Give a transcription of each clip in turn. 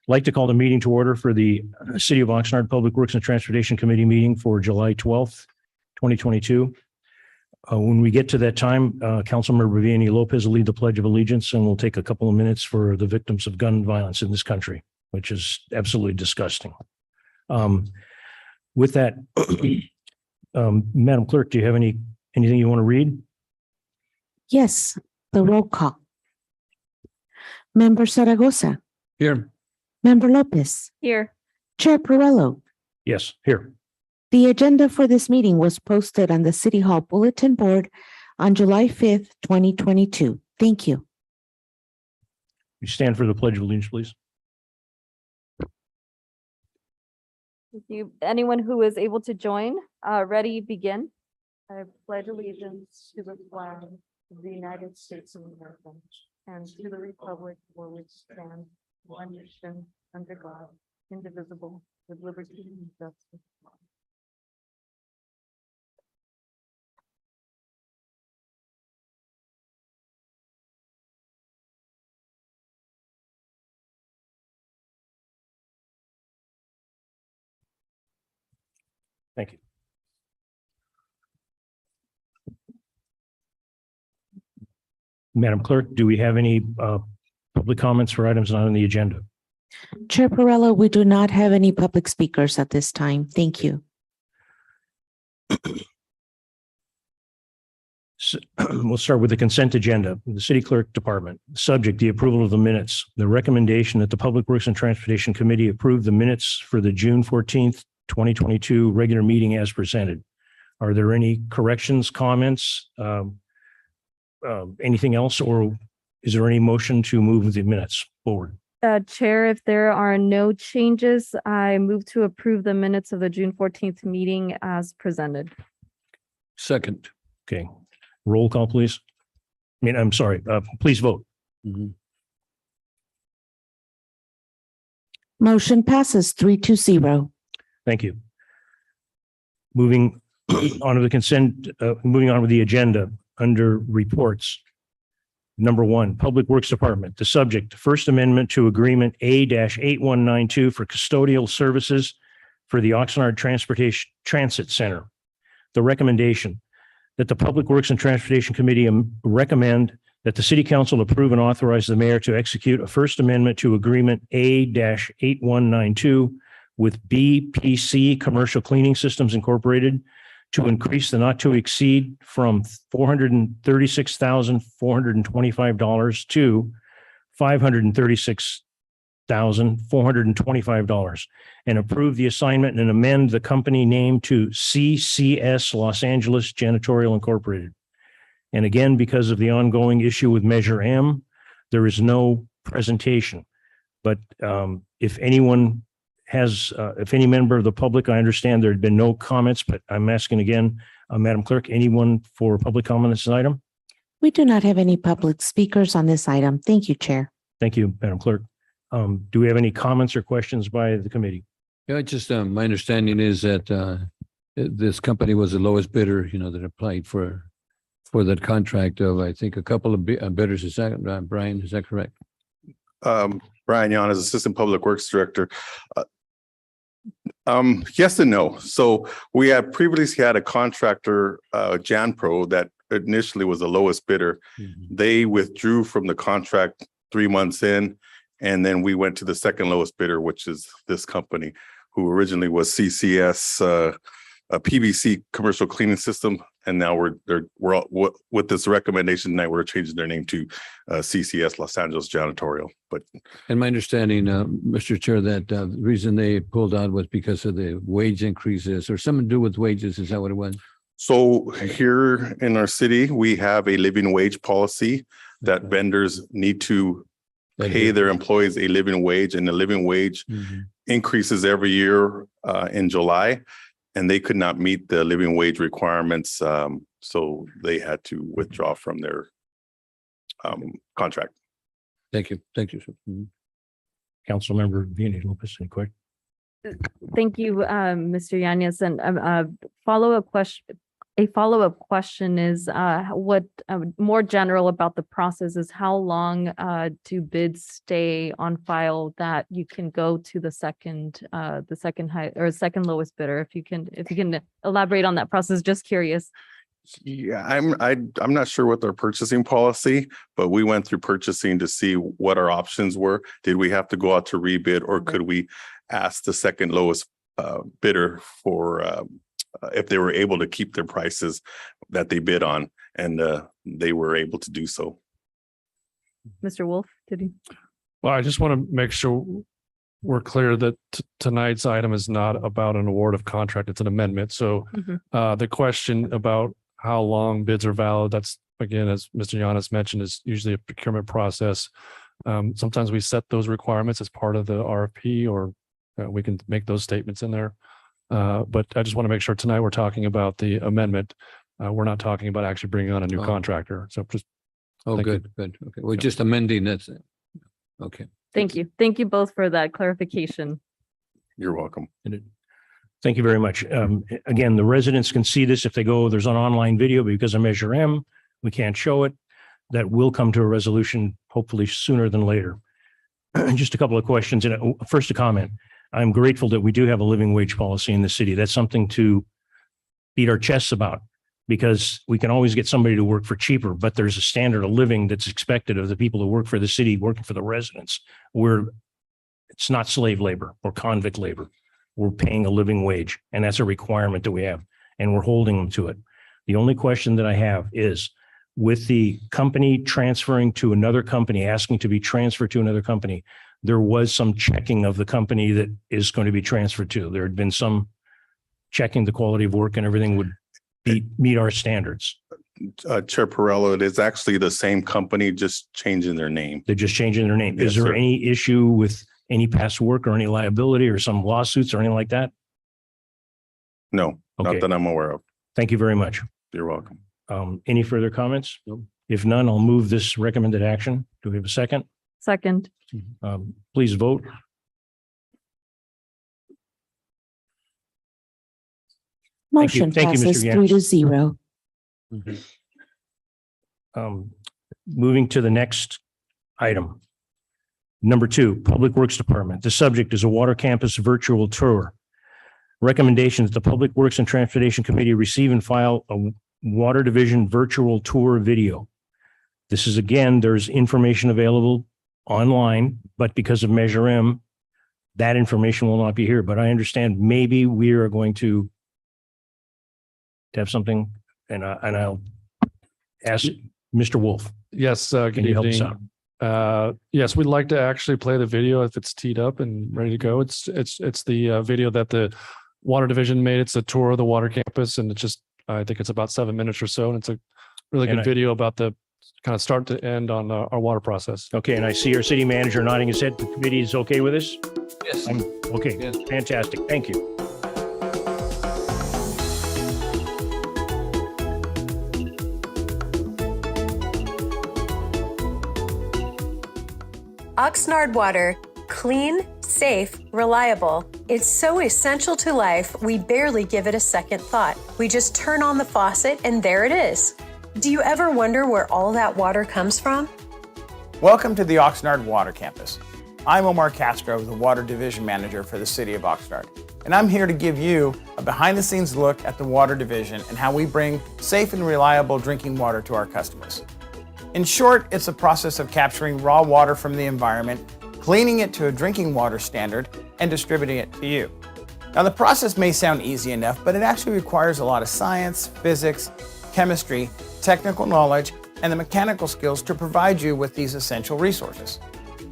Like to call the meeting to order for the City of Oxnard Public Works and Transportation Committee meeting for July 12th, 2022. When we get to that time, Councilmember Vianney Lopez will lead the Pledge of Allegiance, and we'll take a couple of minutes for the victims of gun violence in this country, which is absolutely disgusting. With that, Madam Clerk, do you have anything you want to read? Yes, the roll call. Member Zaragoza. Here. Member Lopez. Here. Chair Perrello. Yes, here. The agenda for this meeting was posted on the City Hall Bulletin Board on July 5th, 2022. Thank you. You stand for the Pledge of Allegiance, please. Anyone who is able to join, ready, begin. I pledge allegiance to the flag of the United States of America and to the republic for which stands one nation under God, indivisible, with liberty and justice. Thank you. Madam Clerk, do we have any public comments for items not on the agenda? Chair Perrello, we do not have any public speakers at this time. Thank you. So, we'll start with the consent agenda. The City Clerk Department. Subject, the approval of the minutes. The recommendation that the Public Works and Transportation Committee approve the minutes for the June 14th, 2022 regular meeting as presented. Are there any corrections, comments, anything else, or is there any motion to move the minutes forward? Chair, if there are no changes, I move to approve the minutes of the June 14th meeting as presented. Second. Okay, roll call, please. I'm sorry, please vote. Motion passes 3-0. Thank you. Moving on to the consent, moving on with the agenda under reports. Number 1, Public Works Department. The subject, First Amendment to Agreement A-8192 for custodial services for the Oxnard Transportation Transit Center. The recommendation that the Public Works and Transportation Committee recommend that the City Council approve and authorize the mayor to execute a First Amendment to Agreement A-8192 with BPC Commercial Cleaning Systems Incorporated to increase the not to exceed from $436,425 to $536,425 and approve the assignment and amend the company name to CCS Los Angeles Janitorial Incorporated. And again, because of the ongoing issue with Measure M, there is no presentation. But if anyone has, if any member of the public, I understand there had been no comments, but I'm asking again, Madam Clerk, anyone for public comment on this item? We do not have any public speakers on this item. Thank you, Chair. Thank you, Madam Clerk. Do we have any comments or questions by the committee? Yeah, just my understanding is that this company was the lowest bidder, that applied for that contract of, I think, a couple of bidders. Is that Brian? Is that correct? Brian Yon is Assistant Public Works Director. Yes and no. So we had previously had a contractor, JanPro, that initially was the lowest bidder. They withdrew from the contract 3 months in, and then we went to the second lowest bidder, which is this company, who originally was CCS, a PVC Commercial Cleaning System, and now we're with this recommendation tonight, we're changing their name to CCS Los Angeles Janitorial. But and my understanding, Mr. Chair, that the reason they pulled out was because of the wage increases, or something to do with wages. Is that what it was? so here in our city, we have a living wage policy that vendors need to pay their employees a living wage, and the living wage increases every year in July, and they could not meet the living wage requirements. So they had to withdraw from their contract. Thank you. Thank you. Councilmember Vianney Lopez, any quick? Thank you, Mr. Yanez. And a follow-up question is what more general about the process is how long do bids stay on file that you can go to the second high or second lowest bidder? If you can elaborate on that process, just curious. Yeah, I'm not sure what their purchasing policy, but we went through purchasing to see what our options were. Did we have to go out to rebid, or Okay. could we ask the second lowest bidder for if they were able to keep their prices that they bid on, and they were able to do so. Mr. Wolf, did you? Well, I just want to make sure we're clear that tonight's item is not about an award of contract, it's an amendment. So Mhm. the question about how long bids are valid, that's again, as Mr. Yanis mentioned, is usually a procurement process. Sometimes we set those requirements as part of the RFP, or we can make those statements in there. But I just want to make sure tonight we're talking about the amendment. We're not talking about actually bringing on a new Oh. contractor. So just, Oh, Thank you. good. Okay, we're Yeah. just amending that. Okay. Thank you. Thank you both for that clarification. You're welcome. Thank you very much. Again, the residents can see this if they go, there's an online video, but because of Measure M, we can't show it. That will come to a resolution hopefully sooner than later. Just a couple of questions. And first, a comment. I'm grateful that we do have a living wage policy in the city. That's something to beat our chests about, because we can always get somebody to work for cheaper, but there's a standard of living that's expected of the people who work for the city, working for the residents. It's not slave labor or convict labor. We're paying a living wage, and that's a requirement that we have, and we're holding them to it. The only question that I have is, with the company transferring to another company, asking to be transferred to another company, there was some checking of the company that is going to be transferred to. There had been some checking the quality of work and everything would meet our standards. Chair Perrello, it is actually the same company, just changing their name. They're just changing their name. Yes, Is there sir. any issue with any past work or any liability or some lawsuits or anything like that? No, Okay. not that I'm aware of. Thank you very much. You're welcome. Any further comments? No. If none, I'll move this recommended action. Do we have a second? Second. Please vote. Thank you. Motion Thank you, Mr. passes Yanis. 3-0. Moving to the next item. Number 2, Public Works Department. The subject is a water campus virtual tour. Recommendation that the Public Works and Transportation Committee receive and file a Water Division virtual tour video. This is, again, there's information available online, but because of Measure M, that information will not be here. But I understand maybe we are going to have something, and I'll ask Mr. Wolf. yes, good Can you help us evening. Yes, we'd like to actually play the video if it's teed up and ready to go. It's the video that the Water Division made. It's a tour of the water campus, and it's just, I think it's about 7 minutes or so. And it's a really And good video about the kind of start to end on our water process. Okay, and I see our city manager nodding his head. The committee is okay with this? Yes. Okay, Yes. fantastic. Thank you. Oxnard water, clean, safe, reliable. It's so essential to life, we barely give it a second thought. We just turn on the faucet and there it is. Do you ever wonder where all that water comes from? Welcome to the Oxnard Water Campus. I'm Omar Castro, the Water Division Manager for the City of Oxnard, and I'm here to give you a behind-the-scenes look at the Water Division and how we bring safe and reliable drinking water to our customers. In short, it's a process of capturing raw water from the environment, cleaning it to a drinking water standard, and distributing it to you. Now, the process may sound easy enough, but it actually requires a lot of science, physics, chemistry, technical knowledge, and the mechanical skills to provide you with these essential resources.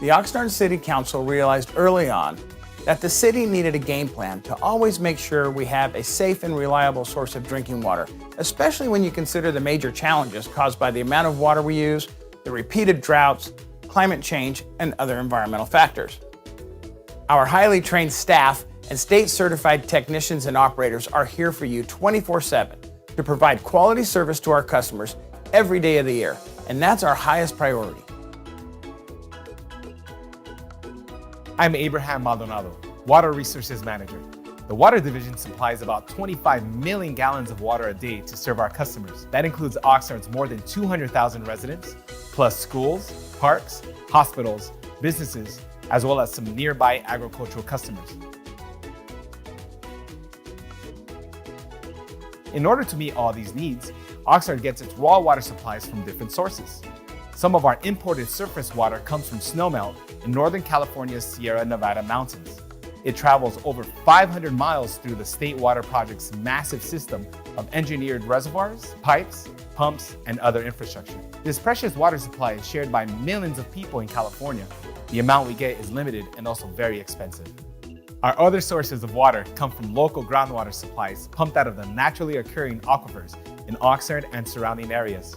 The Oxnard City Council realized early on that the city needed a game plan to always make sure we have a safe and reliable source of drinking water, especially when you consider the major challenges caused by the amount of water we use, the repeated droughts, climate change, and other environmental factors. Our highly trained staff and state-certified technicians and operators are here for you 24/7 to provide quality service to our customers every day of the year, and that's our highest priority. I'm Abraham Maldonado, Water Resources Manager. The Water Division supplies about 25 million gallons of water a day to serve our customers. That includes Oxnard's more than 200,000 residents, plus schools, parks, hospitals, businesses, as well as some nearby agricultural customers. In order to meet all these needs, Oxnard gets its raw water supplies from different sources. Some of our imported surface water comes from snowmelt in Northern California's Sierra Nevada mountains. It travels over 500 miles through the State Water Project's massive system of engineered reservoirs, pipes, pumps, and other infrastructure. This precious water supply is shared by millions of people in California. The amount we get is limited and also very expensive. Our other sources of water come from local groundwater supplies pumped out of the naturally occurring aquifers in Oxnard and surrounding areas.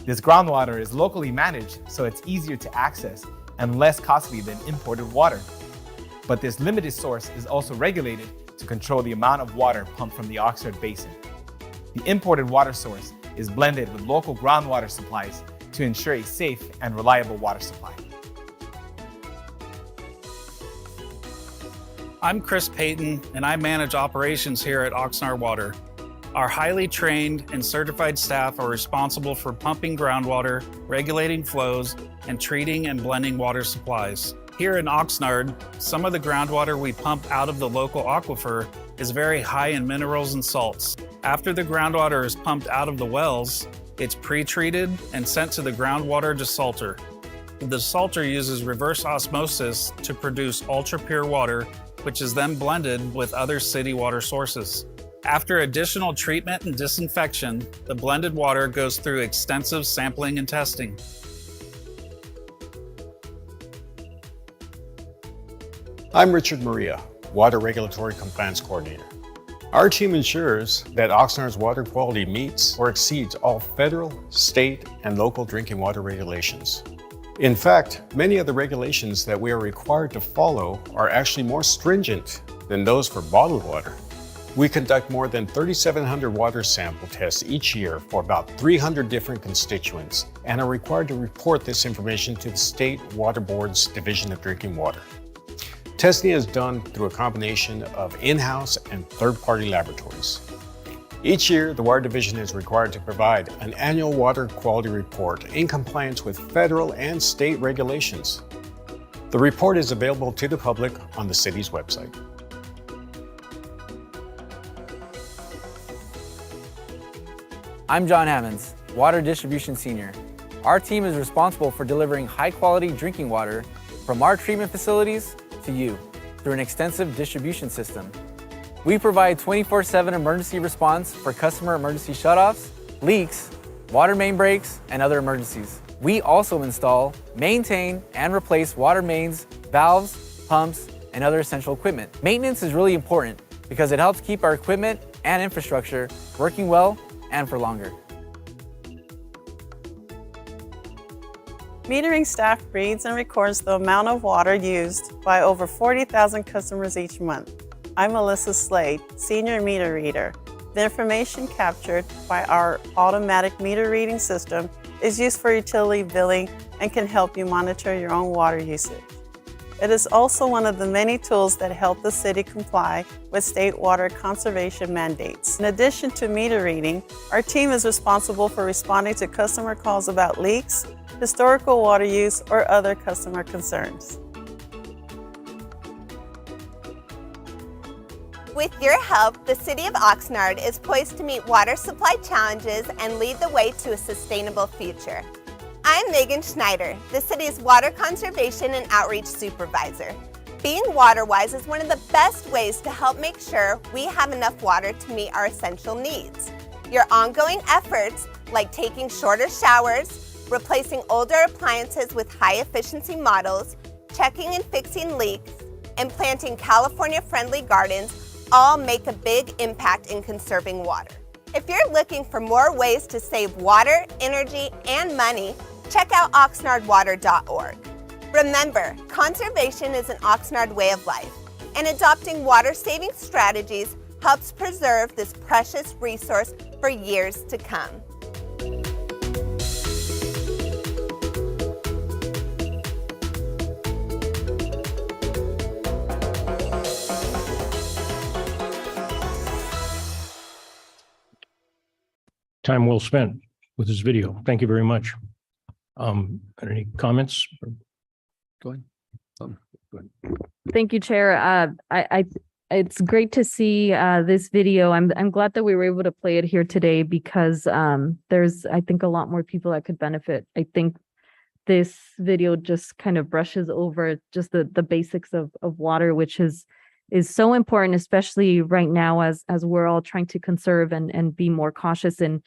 This groundwater is locally managed, so it's easier to access and less costly than imported water. But this limited source is also regulated to control the amount of water pumped from the Oxnard Basin. The imported water source is blended with local groundwater supplies to ensure a safe and reliable water supply. I'm Chris Payton, and I manage operations here at Oxnard Water. Our highly trained and certified staff are responsible for pumping groundwater, regulating flows, and treating and blending water supplies. Here in Oxnard, some of the groundwater we pump out of the local aquifer is very high in minerals and salts. After the groundwater is pumped out of the wells, it's pre-treated and sent to the groundwater desalter. The desalter uses reverse osmosis to produce ultra-pure water, which is then blended with other city water sources. After additional treatment and disinfection, the blended water goes through extensive sampling and testing. I'm Richard Maria, Water Regulatory Compliance Coordinator. Our team ensures that Oxnard's water quality meets or exceeds all federal, state, and local drinking water regulations. In fact, many of the regulations that we are required to follow are actually more stringent than those for bottled water. We conduct more than 3,700 water sample tests each year for about 300 different constituents and are required to report this information to the State Water Board's Division of Drinking Water. Testing is done through a combination of in-house and third-party laboratories. Each year, the Water Division is required to provide an annual water quality report in compliance with federal and state regulations. The report is available to the public on the city's website. I'm John Hammonds, Water Distribution Senior. Our team is responsible for delivering high-quality drinking water from our treatment facilities to you through an extensive distribution system. We provide 24/7 emergency response for customer emergency shutoffs, leaks, water main breaks, and other emergencies. We also install, maintain, and replace water mains, valves, pumps, and other essential equipment. Maintenance is really important because it helps keep our equipment and infrastructure working well and for longer. Metering staff reads and records the amount of water used by over 40,000 customers each month. I'm Melissa Slade, Senior Meter Reader. The information captured by our automatic meter reading system is used for utility billing and can help you monitor your own water usage. It is also one of the many tools that help the city comply with state water conservation mandates. In addition to meter reading, our team is responsible for responding to customer calls about leaks, historical water use, or other customer concerns. With your help, the City of Oxnard is poised to meet water supply challenges and lead the way to a sustainable future. I'm Megan Schneider, the city's Water Conservation and Outreach Supervisor. Being water-wise is one of the best ways to help make sure we have enough water to meet our essential needs. Your ongoing efforts, like taking shorter showers, replacing older appliances with high-efficiency models, checking and fixing leaks, and planting California-friendly gardens all make a big impact in conserving water. If you're looking for more ways to save water, energy, and money, check out oxnardwater.org. Remember, conservation is an Oxnard way of life, and adopting water-saving strategies helps preserve this precious resource for years to come. Time well spent with this video. Thank you very much. Any comments? Go ahead. Thank you, Chair. It's great to see this video. I'm glad that we were able to play it here today because there's, I think, a lot more people that could benefit. I think this video just kind of brushes over just the basics of water, which is so important, especially right now as we're all trying to conserve and be more cautious in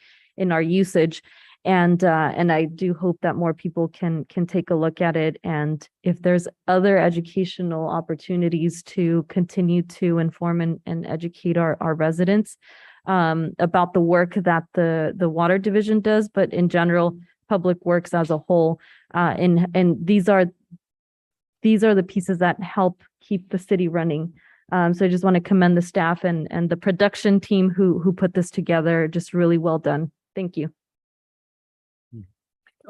our usage. And I do hope that more people can take a look at it. And if there's other educational opportunities to continue to inform and educate our residents about the work that the Water Division does, but in general, Public Works as a whole. And these are the pieces that help keep the city running. So I just want to commend the staff and the production team who put this together. Just really well done. Thank you.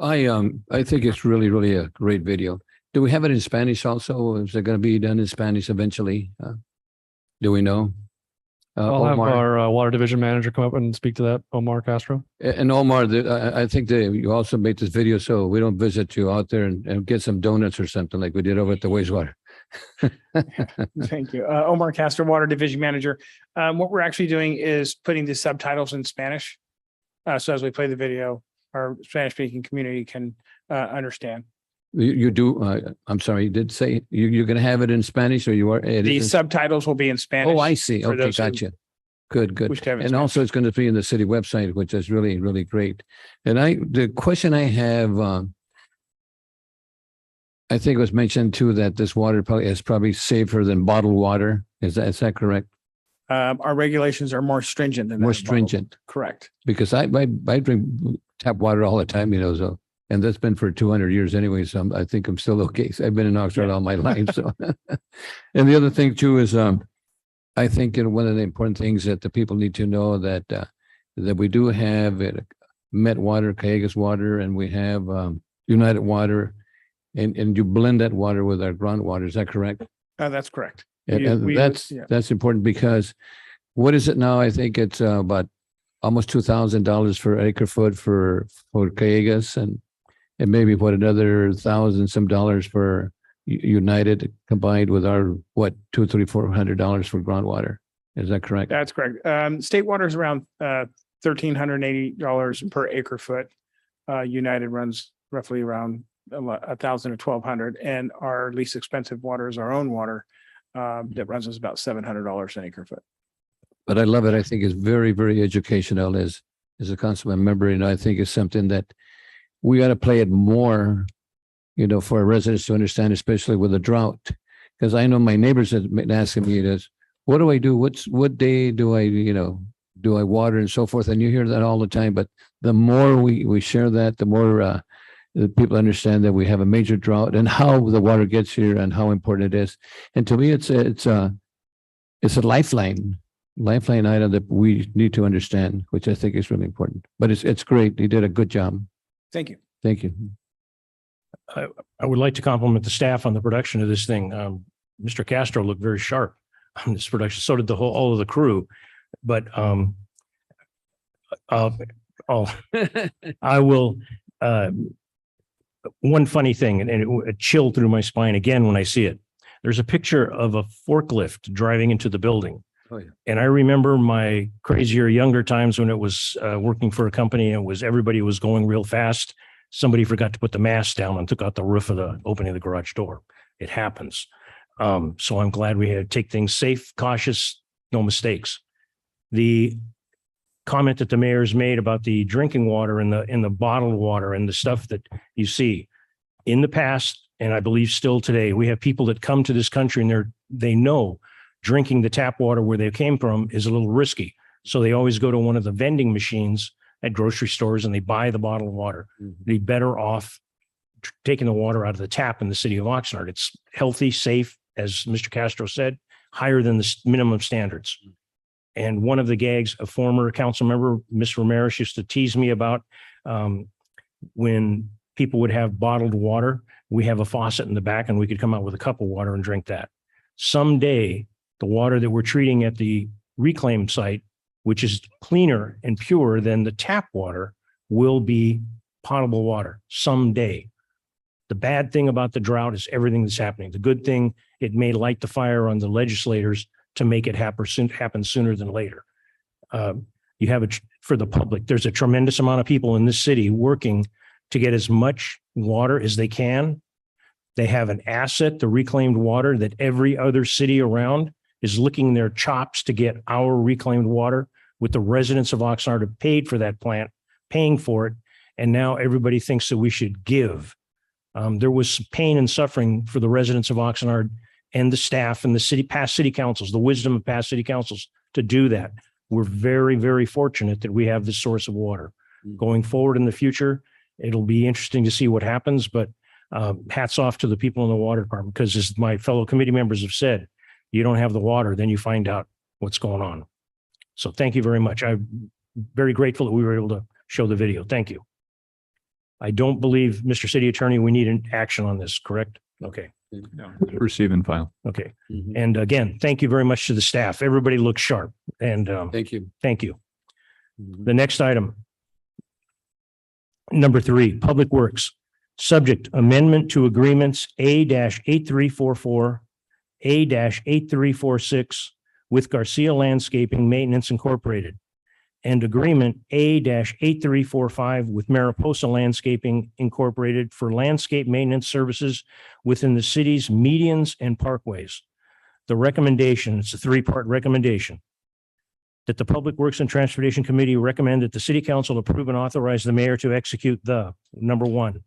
I think it's really a great video. Do we have it in Spanish also? Is it going to be done in Spanish eventually? Do we know? I'll have Omar? our Water Division Manager come up and speak to that, Omar Castro. And Omar, I think that you also made this video so we don't visit you out there and get some donuts or something like we did over at the wastewater. Thank you. Omar Castro, Water Division Manager. What we're actually doing is putting the subtitles in Spanish. So as we play the video, our Spanish-speaking community can understand. You do, I'm sorry, you did say you're going to have it in Spanish, or you are? The subtitles will be in Spanish. Oh, I see. for Okay, those who gotcha. Good. wish to have it in And also it's going to be in the city website, which is really great. And the question I have, I think it was mentioned too, that this water is probably safer than bottled water. Is that correct? Our regulations are more stringent than that. More stringent. Correct. Because I drink tap water all the time, so, and that's been for 200 years anyway. So I think I'm still okay. So I've been in Oxnard all my life. So, and the other thing too is, I think one of the important things that the people need to know that we do have Met Water, Callegas Water, and we have United Water, and you blend that water with our groundwater. Is that correct? That's correct. And that's important because what is it now? I think it's about almost $2,000 for acre foot for Callegas, and maybe another $1,000 some dollars for United, combined with our $400 for groundwater. Is that correct? That's correct. State water is around $1,380 per acre foot. United runs roughly around 1,000 to 1,200, and our least expensive water is our own water. That runs us about $700 an acre foot. But I love it. I think it's very educational as a council member, and I think it's something that we got to play it more, for our residents to understand, especially with the drought. Because I know my neighbors have been asking me this, what do I do? What day do I water and so forth? And you hear that all the time, but the more we share that, the more the people understand that we have a major drought and how the water gets here and how important it is. And to me, it's a lifeline item that we need to understand, which I think is really important. But it's great. You did a good job. Thank you. Thank you. I would like to compliment the staff on the production of this thing. Mr. Castro looked very sharp on this production. So did all of the crew. But I will. One funny thing, and it chilled through my spine again when I see it. There's a picture of a forklift driving into the building. Oh, yeah. And I remember my crazier younger times when it was working for a company and everybody was going real fast. Somebody forgot to put the mast down and took out the roof of the opening of the garage door. It happens. So I'm glad we had to take things safe, cautious, no mistakes. The comment that the mayor's made about the drinking water and the bottled water and the stuff that you see in the past, and I believe still today, we have people that come to this country and they know drinking the tap water where they came from is a little risky. So they always go to one of the vending machines at grocery stores and they buy the bottled water. They're better off taking the water out of the tap in the city of Oxnard. It's healthy, safe, as Mr. Castro said, higher than the minimum standards. And one of the gags, a former council member, Ms. Ramirez, used to tease me about when people would have bottled water, we have a faucet in the back and we could come out with a cup of water and drink that. Someday, the water that we're treating at the reclaim site which is cleaner and purer than the tap water, will be potable water someday. The bad thing about the drought is everything that's happening. The good thing, it may light the fire on the legislators to make it happen sooner than later. You have it for the public. There's a tremendous amount of people in this city working to get as much water as they can. They have an asset, the reclaimed water, that every other city around is licking their chops to get our reclaimed water, with the residents of Oxnard have paid for that plant, paying for it. And now everybody thinks that we should give. There was pain and suffering for the residents of Oxnard and the staff and the past city councils, the wisdom of past city councils to do that. We're very, very fortunate that we have this source of water. Going forward in the future, it'll be interesting to see what happens, but hats off to the people in the water department, because as my fellow committee members have said, you don't have the water, then you find out what's going on. So thank you very much. I'm very grateful that we were able to show the video. Thank you. I don't believe, Mr. City Attorney, we need an action on this, correct? Okay. Receive and file. Okay. And again, thank you very much to the staff. Everybody looks sharp, and Thank you. thank you. The next item, number 3, Public Works. Subject amendment to agreements A-8344, A-8346 with Garcia Landscaping Maintenance Incorporated, and agreement A-8345 with Mariposa Landscaping Incorporated for landscape maintenance services within the city's medians and parkways. The recommendation, it's a 3-part recommendation, that the Public Works and Transportation Committee recommend that the City Council approve and authorize the mayor to execute the, number 1,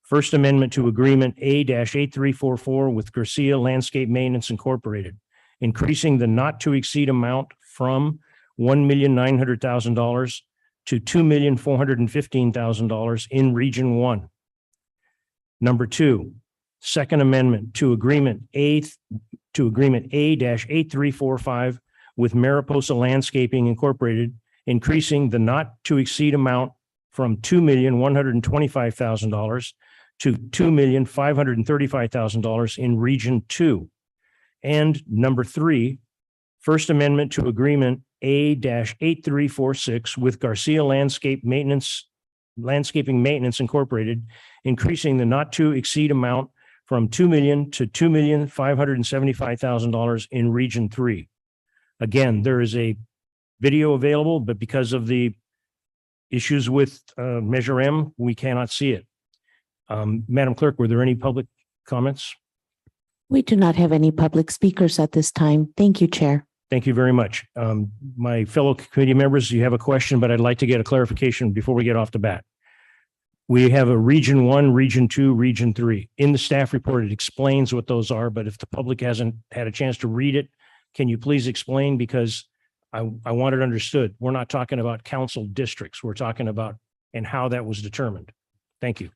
First Amendment to Agreement A-8344 with Garcia Landscape Maintenance Incorporated, increasing the not to exceed amount from $1,900,000 to $2,415,000 in Region 1. Number 2, Second Amendment to Agreement A-8345 with Mariposa Landscaping Incorporated, increasing the not to exceed amount from $2,125,000 to $2,535,000 in Region 2. And number 3, First Amendment to Agreement A-8346 with Garcia Landscaping Maintenance Incorporated, increasing the not to exceed amount from $2 million to $2,575,000 in Region 3. Again, there is a video available, but because of the issues with Measure M, we cannot see it. Madam Clerk, were there any public comments? We do not have any public speakers at this time. Thank you, Chair. Thank you very much. My fellow committee members, you have a question, but I'd like to get a clarification before we get off the bat. We have a Region 1, Region 2, Region 3. In the staff report, it explains what those are, but if the public hasn't had a chance to read it, can you please explain? Because I want it understood. We're not talking about council districts. We're talking about and how that was determined. Thank you.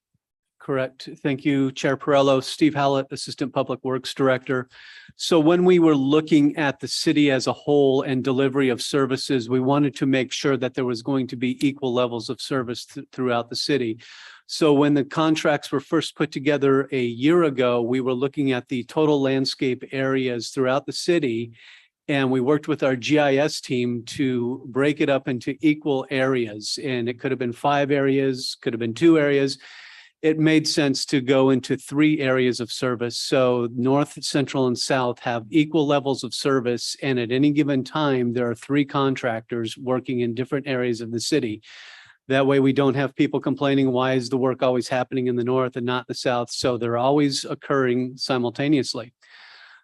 Correct. Thank you, Chair Perello. Steve Hallett, Assistant Public Works Director. So when we were looking at the city as a whole and delivery of services, we wanted to make sure that there was going to be equal levels of service throughout the city. So when the contracts were first put together a year ago, we were looking at the total landscape areas throughout the city. And we worked with our GIS team to break it up into equal areas. And it could have been 5 areas, could have been 2 areas. It made sense to go into 3 areas of service. So North, Central, and South have equal levels of service. And at any given time, there are 3 contractors working in different areas of the city. That way we don't have people complaining, why is the work always happening in the North and not the South? So they're always occurring simultaneously.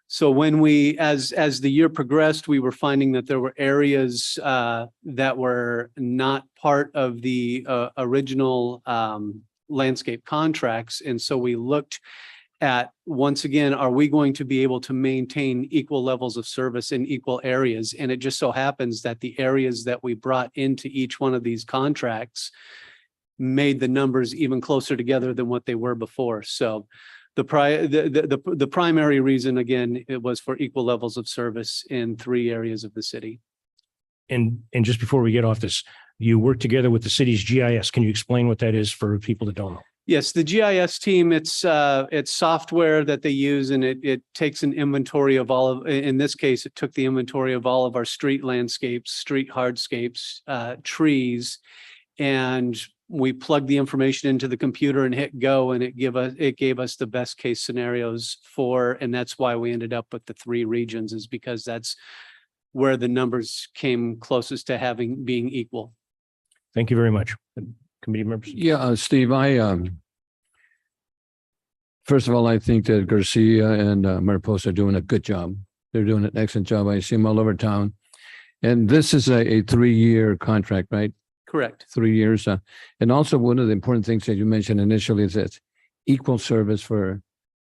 So when we, as the year progressed, we were finding that there were areas that were not part of the original landscape contracts. And so we looked at, once again, are we going to be able to maintain equal levels of service in equal areas? And it just so happens that the areas that we brought into each one of these contracts made the numbers even closer together than what they were before. So the primary reason, again, it was for equal levels of service in 3 areas of the city. And just before we get off this, you work together with the city's GIS. Can you explain what that is for people that don't know? Yes, the GIS team, it's software that they use, and it takes an inventory of all of, in this case, it took the inventory of all of our street landscapes, street hardscapes, trees. And we plugged the information into the computer and hit go, and it gave us the best case scenarios and that's why we ended up with the 3 regions, is because that's where the numbers came closest to being equal. Thank you very much. Committee members? Yeah, Steve, first of all, I think that Garcia and Mariposa are doing a good job. They're doing an excellent job. I see them all over town. And this is a 3-year contract, right? Correct. 3 years. And also one of the important things that you mentioned initially is that equal service for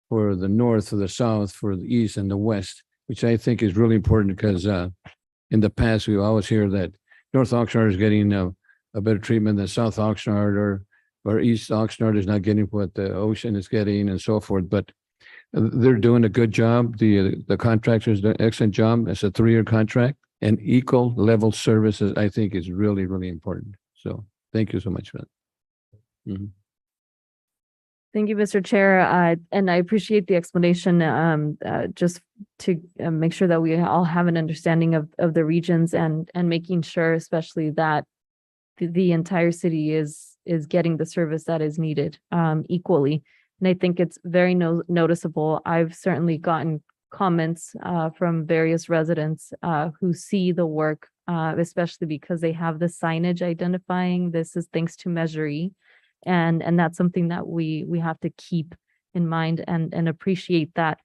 the north, for the south, for the east and the west, which I think is really important because in the past, we always hear that North Oxnard is getting a better treatment than South Oxnard, or East Oxnard is not getting what the ocean is getting and so forth. But they're doing a good job. The contractors do an excellent job. It's a 3-year contract, and equal level services, I think, is really, really important. So thank you so much for that. Mhm. Thank you, Mr. Chair. And I appreciate the explanation, just to make sure that we all have an understanding of the regions and making sure especially that the entire city is getting the service that is needed equally. And I think it's very noticeable. I've certainly gotten comments from various residents who see the work, especially because they have the signage identifying this is thanks to Measure E. And that's something that we have to keep in mind and appreciate that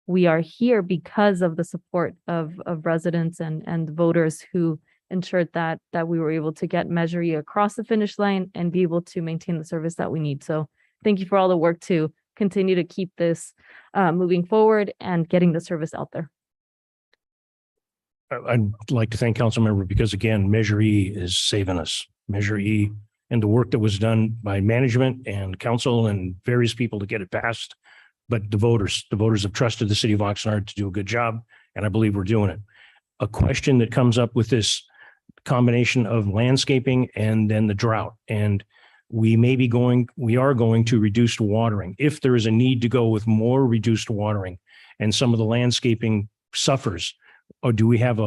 we are here because of the support of residents and voters who ensured that we were able to get Measure E across the finish line and be able to maintain the service that we need. So thank you for all the work to continue to keep this moving forward and getting the service out there. I'd like to thank Councilmember because again, Measure E is saving us. Measure E and the work that was done by management and council and various people to get it passed. But the voters have trusted the city of Oxnard to do a good job, and I believe we're doing it. A question that comes up with this combination of landscaping and then the drought, and we are going to reduced watering. If there is a need to go with more reduced watering and some of the landscaping suffers, or do we have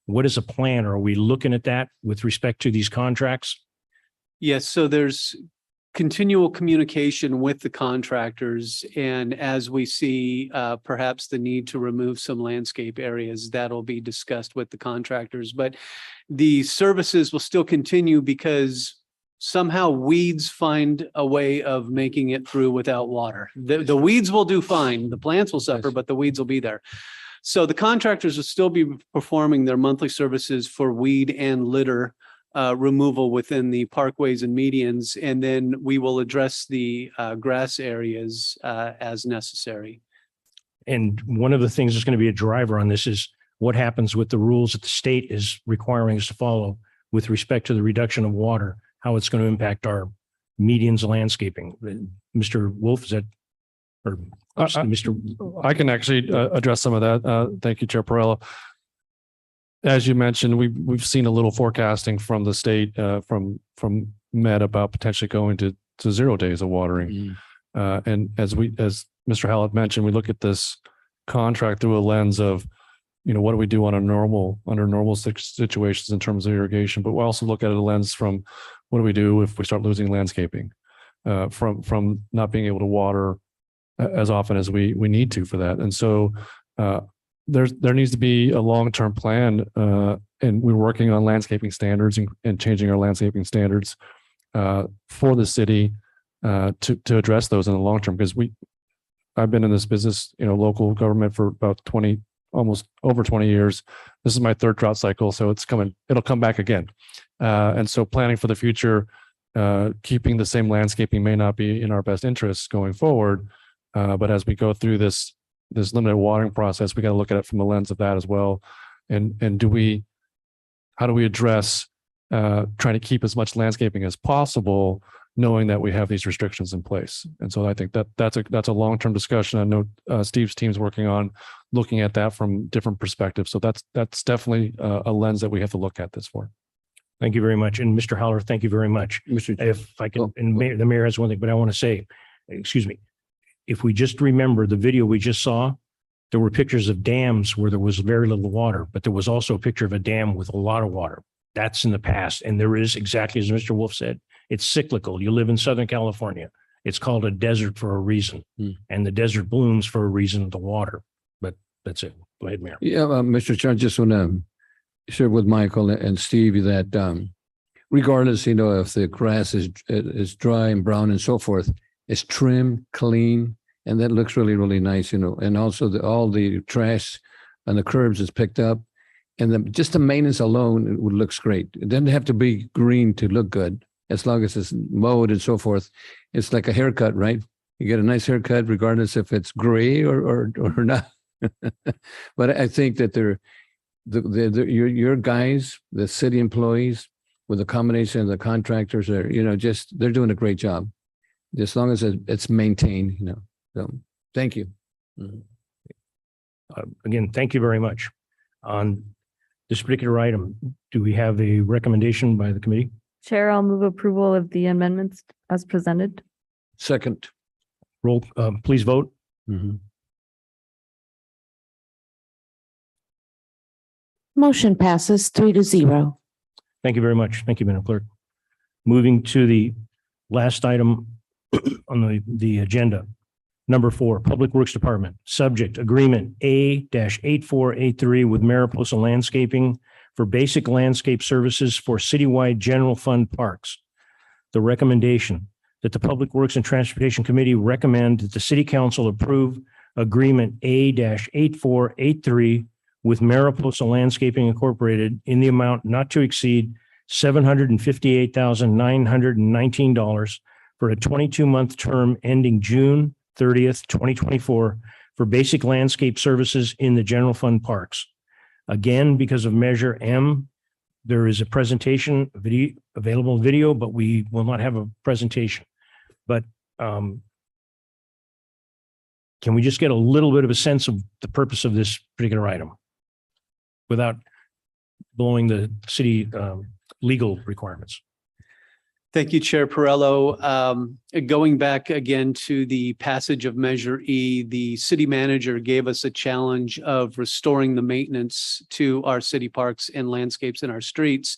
what is a plan? Or are we looking at that with respect to these contracts? Yes, so there's continual communication with the contractors. And as we see perhaps the need to remove some landscape areas, that'll be discussed with the contractors. But the services will still continue because somehow weeds find a way of making it through without water. The weeds will do fine. The plants will suffer, but the weeds will be there. So the contractors will still be performing their monthly services for weed and litter removal within the parkways and medians, and then we will address the grass areas as necessary. And one of the things that's going to be a driver on this is what happens with the rules that the state is requiring us to follow with respect to the reduction of water, how it's going to impact our medians landscaping. Mr. Wolf, is that, or Mr. I can actually address some of that. Thank you, Chair Perrella. As you mentioned, we've seen a little forecasting from the state, from Met about potentially going to 0 days of watering. And as Mr. Hallett mentioned, we look at this contract through a lens of, what do we do under normal situations in terms of irrigation, but we also look at a lens from what do we do if we start losing landscaping, from not being able to water as often as we need to for that. And so there needs to be a long-term plan, and we're working on landscaping standards and changing our landscaping standards for the city to address those in the long term. Because I've been in this business, local government for about almost over 20 years. This is my 3rd drought cycle, so it'll come back again. And so planning for the future, keeping the same landscaping may not be in our best interests going forward. But as we go through this limited watering process, we got to look at it from the lens of that as well. And how do we address trying to keep as much landscaping as possible, knowing that we have these restrictions in place? And so I think that's a long-term discussion. I know Steve's team's working on looking at that from different perspectives. So that's definitely a lens that we have to look at this for. Thank you very much. And Mr. Howler, thank you very much. Mr. If I can, Oh, and the mayor has one thing, but I want to say, excuse me. If we just remember the video we just saw, there were pictures of dams where there was very little water, but there was also a picture of a dam with a lot of water. That's in the past. And there is, exactly as Mr. Wolf said, it's cyclical. You live in Southern California. It's called a desert for a reason. And the desert blooms for a reason of the water. But that's it. Go ahead, Mayor. Yeah, Mr. Chair, I just want to share with Michael and Steve that regardless, if the grass is dry and brown and so forth, it's trim, clean, and that looks really, really nice, and also all the trash on the curbs is picked up. And just the maintenance alone, it looks great. It doesn't have to be green to look good, as long as it's mowed and so forth. It's like a haircut, right? You get a nice haircut regardless if it's gray or not. But I think that your guys, the city employees, with the combination of the contractors, are they're doing a great job. As long as it's maintained, So, thank you. Again, thank you very much. On this particular item, do we have a recommendation by the committee? Chair, I'll move approval of the amendments as presented. Second. Roll, please vote. Motion passes 3-0. Thank you very much. Thank you, Madam Clerk. Moving to the last item on the agenda. Number 4, Public Works Department, subject agreement A-8483 with Mariposa Landscaping for basic landscape services for citywide general fund parks. The recommendation that the Public Works and Transportation Committee recommend that the City Council approve agreement A-8483 with Mariposa Landscaping Incorporated in the amount not to exceed $758,919 for a 22-month term ending June 30th, 2024 for basic landscape services in the general fund parks. Again, because of Measure M, there is a presentation video, available video, but we will not have a presentation. But can we just get a little bit of a sense of the purpose of this particular item without blowing the city legal requirements? Thank you, Chair Perello. Going back again to the passage of Measure E, the city manager gave us a challenge of restoring the maintenance to our city parks and landscapes in our streets.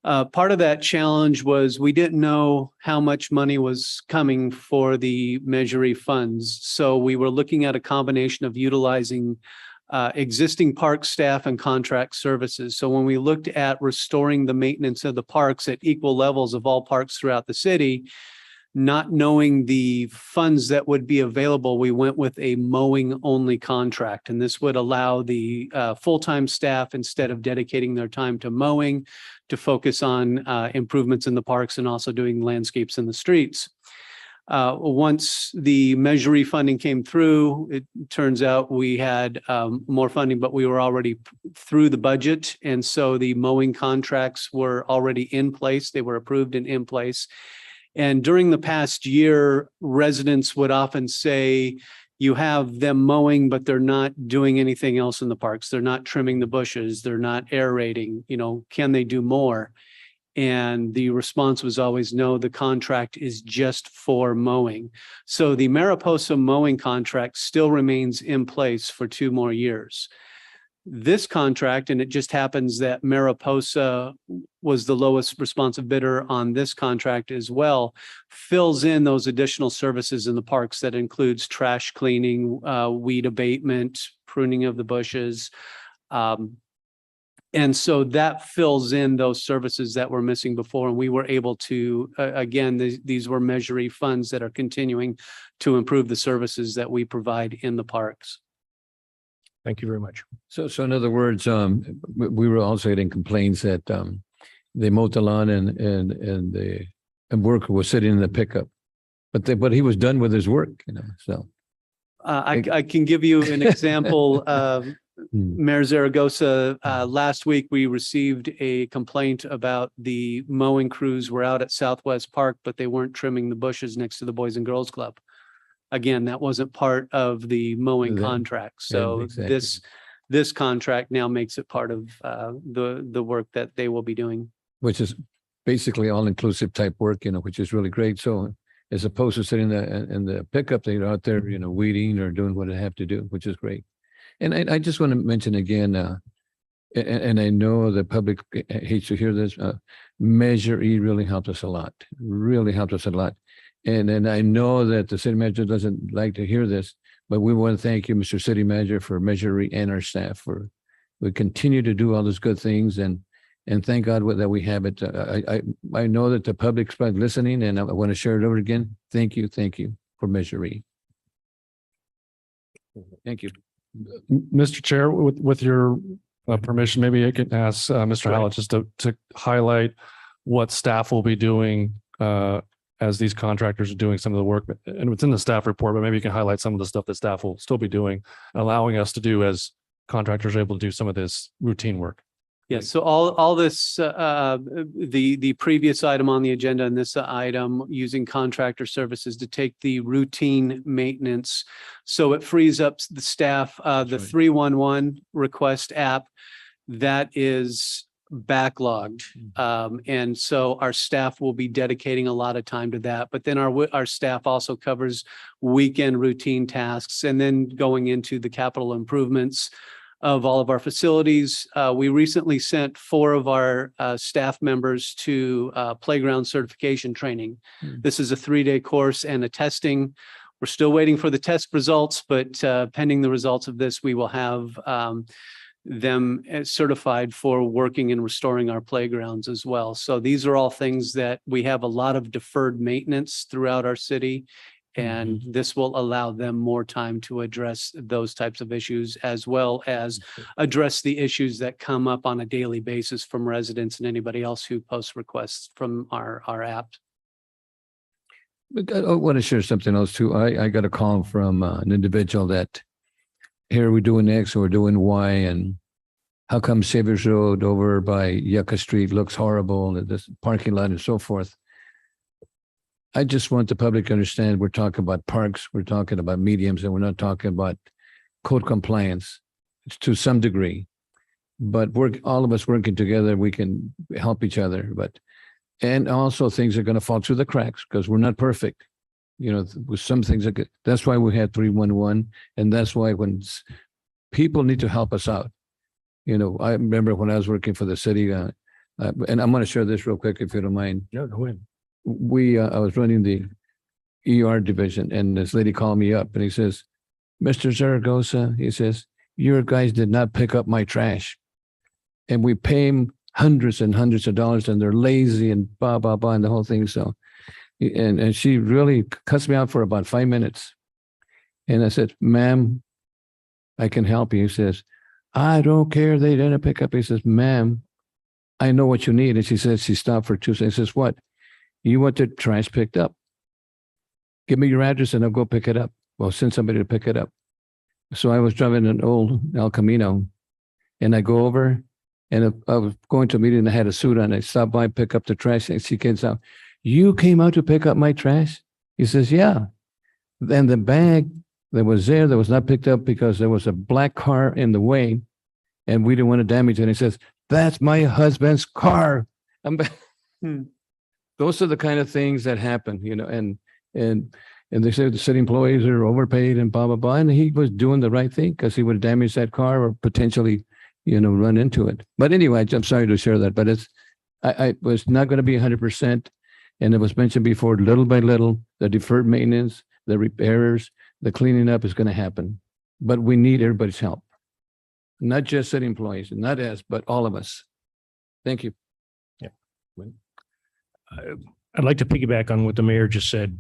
Part of that challenge was we didn't know how much money was coming for the Measure E funds. So we were looking at a combination of utilizing existing park staff and contract services. So when we looked at restoring the maintenance of the parks at equal levels of all parks throughout the city, not knowing the funds that would be available, we went with a mowing only contract. And this would allow the full-time staff, instead of dedicating their time to mowing, to focus on improvements in the parks and also doing landscapes in the streets. Once the Measure E funding came through, it turns out we had more funding, but we were already through the budget. And so the mowing contracts were already in place. They were approved and in place. And during the past year, residents would often say, you have them mowing, but they're not doing anything else in the parks. They're not trimming the bushes. They're not aerating. Can they do more? And the response was always, no, the contract is just for mowing. So the Mariposa mowing contract still remains in place for 2 more years. This contract, and it just happens that Mariposa was the lowest responsive bidder on this contract as well, fills in those additional services in the parks that includes trash cleaning, weed abatement, pruning of the bushes, and so that fills in those services that were missing before. And we were able to, again, these were Measure E funds that are continuing to improve the services that we provide in the parks. Thank you very much. So in other words, we were also getting complaints that they mowed the lawn and the worker was sitting in the pickup, but he was done with his work, so. I can give you an example. Mayor Zaragoza, last week we received a complaint about the mowing crews were out at Southwest Park, but they weren't trimming the bushes next to the Boys and Girls Club. Again, that wasn't part of the mowing contract. So exactly. this contract now makes it part of the work that they will be doing. which is basically all-inclusive type work, which is really great. So as opposed to sitting in the pickup, they're out there, weeding or doing what they have to do, which is great. And I just want to mention again, and I know the public hates to hear this, Measure E really helped us a lot, And I know that the city manager doesn't like to hear this, but we want to thank you, Mr. City Manager, for Measure E and our staff we continue to do all those good things and thank God that we have it. I know that the public's probably listening and I want to share it over again. Thank you for Measure E. Thank you. Mr. Chair, with your permission, maybe I could ask Mr. Hallett just to highlight what staff will be doing as these contractors are doing some of the work. And it's in the staff report, but maybe you can highlight some of the stuff that staff will still be doing, allowing us to do as contractors are able to do some of this routine work. Yes, so all this, the previous item on the agenda and this item using contractor services to take the routine maintenance. So it frees up the staff, the 311 request app that is backlogged. And so our staff will be dedicating a lot of time to that. But then our staff also covers weekend routine tasks and then going into the capital improvements of all of our facilities. We recently sent 4 of our staff members to playground certification training. This is a 3-day course and a testing. We're still waiting for the test results, but pending the results of this, we will have them certified for working and restoring our playgrounds as well. So these are all things that we have a lot of deferred maintenance throughout our city. And this will allow them more time to address those types of issues, as well as address the issues that come up on a daily basis from residents and anybody else who posts requests from our app. But I want to share something else too. I got a call from an individual that here we're doing X or we're doing Y, and how come Saviors Road over by Yucca Street looks horrible, and this parking lot and so forth. I just want the public to understand we're talking about parks, we're talking about mediums, and we're not talking about code compliance to some degree. But all of us working together, we can help each other. And also things are going to fall through the cracks because we're not perfect. With some things, that's why we had 311. And that's why when people need to help us out. I remember when I was working for the city, and I'm going to share this real quick if you don't mind. No, go ahead. I was running the ER division, and this lady called me up and he says, Mr. Zaragoza, he says, your guys did not pick up my trash. And we pay them hundreds and hundreds of dollars, and they're lazy and blah, blah, blah, and the whole thing. So, and she really cuts me out for about 5 minutes. And I said, ma'am, I can help you. He says, I don't care. They didn't pick up. He says, ma'am, I know what you need. And she says, she stopped for 2 seconds. He says, what? You want the trash picked up? Give me your address and I'll go pick it up. Well, send somebody to pick it up. So I was driving an old El Camino, and I go over, and I was going to a meeting and I had a suit on. I stopped by, pick up the trash, and she comes out. You came out to pick up my trash? He says, yeah. Then the bag that was there that was not picked up because there was a black car in the way and we didn't want to damage it. And he says, that's my husband's car. Those are the kind of things that happen, and they say the city employees are overpaid and blah, blah, blah. And he was doing the right thing because he would have damaged that car or potentially, run into it. But anyway, I'm sorry to share that, but I was not going to be 100%. And it was mentioned before, little by little, the deferred maintenance, the repairs, the cleaning up is going to happen. But we need everybody's help, not just city employees, not us, but all of us. Thank you. Yeah. I'd like to piggyback on what the mayor just said.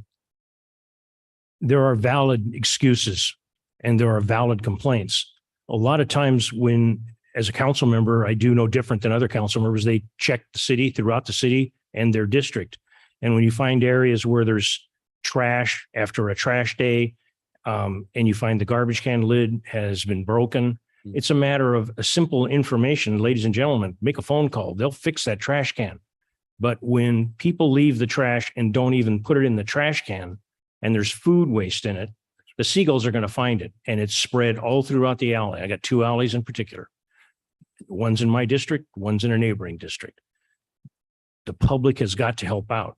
There are valid excuses and there are valid complaints. A lot of times when, as a council member, I do no different than other council members, they check the city throughout the city and their district. And when you find areas where there's trash after a trash day, and you find the garbage can lid has been broken, it's a matter of a simple information. Ladies and gentlemen, make a phone call. They'll fix that trash can. But when people leave the trash and don't even put it in the trash can, and there's food waste in it, the seagulls are going to find it, and it's spread all throughout the alley. I got 2 alleys in particular. One's in my district, one's in a neighboring district. the public has got to help out.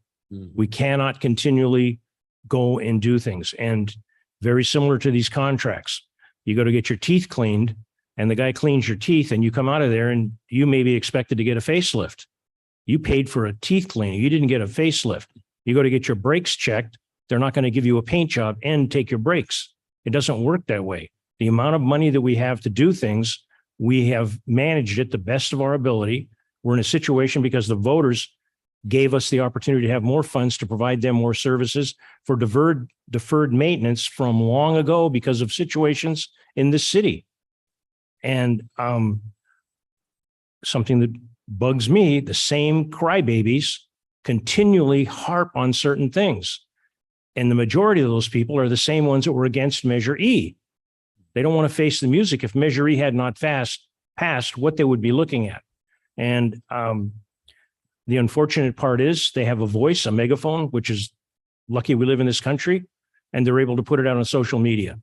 We cannot continually go and do things. And very similar to these contracts, you go to get your teeth cleaned and the guy cleans your teeth and you come out of there and you may be expected to get a facelift. You paid for a teeth cleaning. You didn't get a facelift. You go to get your brakes checked. They're not going to give you a paint job and take your brakes. It doesn't work that way. The amount of money that we have to do things, we have managed it the best of our ability. We're in a situation because the voters gave us the opportunity to have more funds to provide them more services for deferred maintenance from long ago because of situations in the city. And something that bugs me, the same crybabies continually harp on certain things. And the majority of those people are the same ones that were against Measure E. They don't want to face the music. If Measure E had not passed, what they would be looking at. And the unfortunate part is they have a voice, a megaphone, which is lucky we live in this country, and they're able to put it out on social media.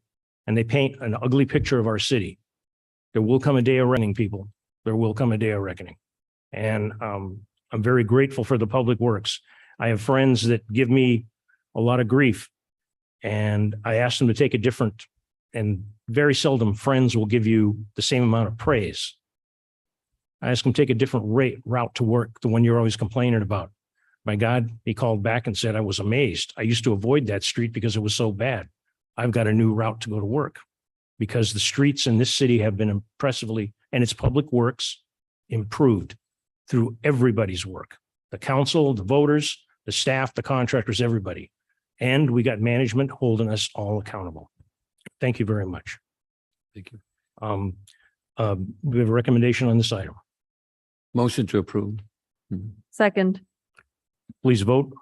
And they paint an ugly picture of our city. There will come a day of reckoning, people. There will come a day of reckoning. And I'm very grateful for the public works. I have friends that give me a lot of grief, and I ask them to take a different, and very seldom friends will give you the same amount of praise. I ask them to take a different route to work, the one you're always complaining about. My God, he called back and said, I was amazed. I used to avoid that street because it was so bad. I've got a new route to go to work because the streets in this city have been impressively, and its public works, improved through everybody's work. The council, the voters, the staff, the contractors, everybody. And we got management holding us all accountable. Thank you very much. Thank you. We have a recommendation on this item. Motion to approve. Second. Please vote.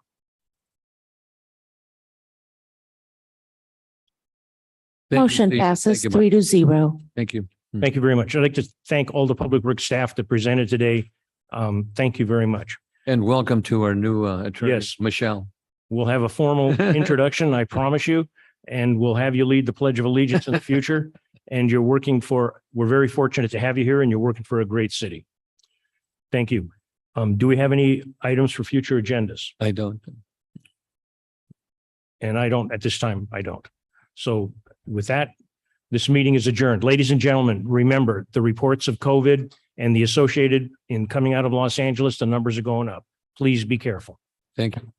Thank you, Motion Steve. passes Thank you, 3-0. Thank you. Thank you very much. I'd like to thank all the public works staff that presented today. Thank you very much. And welcome to our new attorney, Yes. Michelle. We'll have a formal introduction, I promise you, and we'll have you lead the Pledge of Allegiance in the future. And we're very fortunate to have you here, and you're working for a great city. Thank you. Do we have any items for future agendas? I don't. And I don't, at this time, I don't. So with that, this meeting is adjourned. Ladies and gentlemen, remember the reports of COVID and the associated in coming out of Los Angeles, the numbers are going up. Please be careful. Thank you.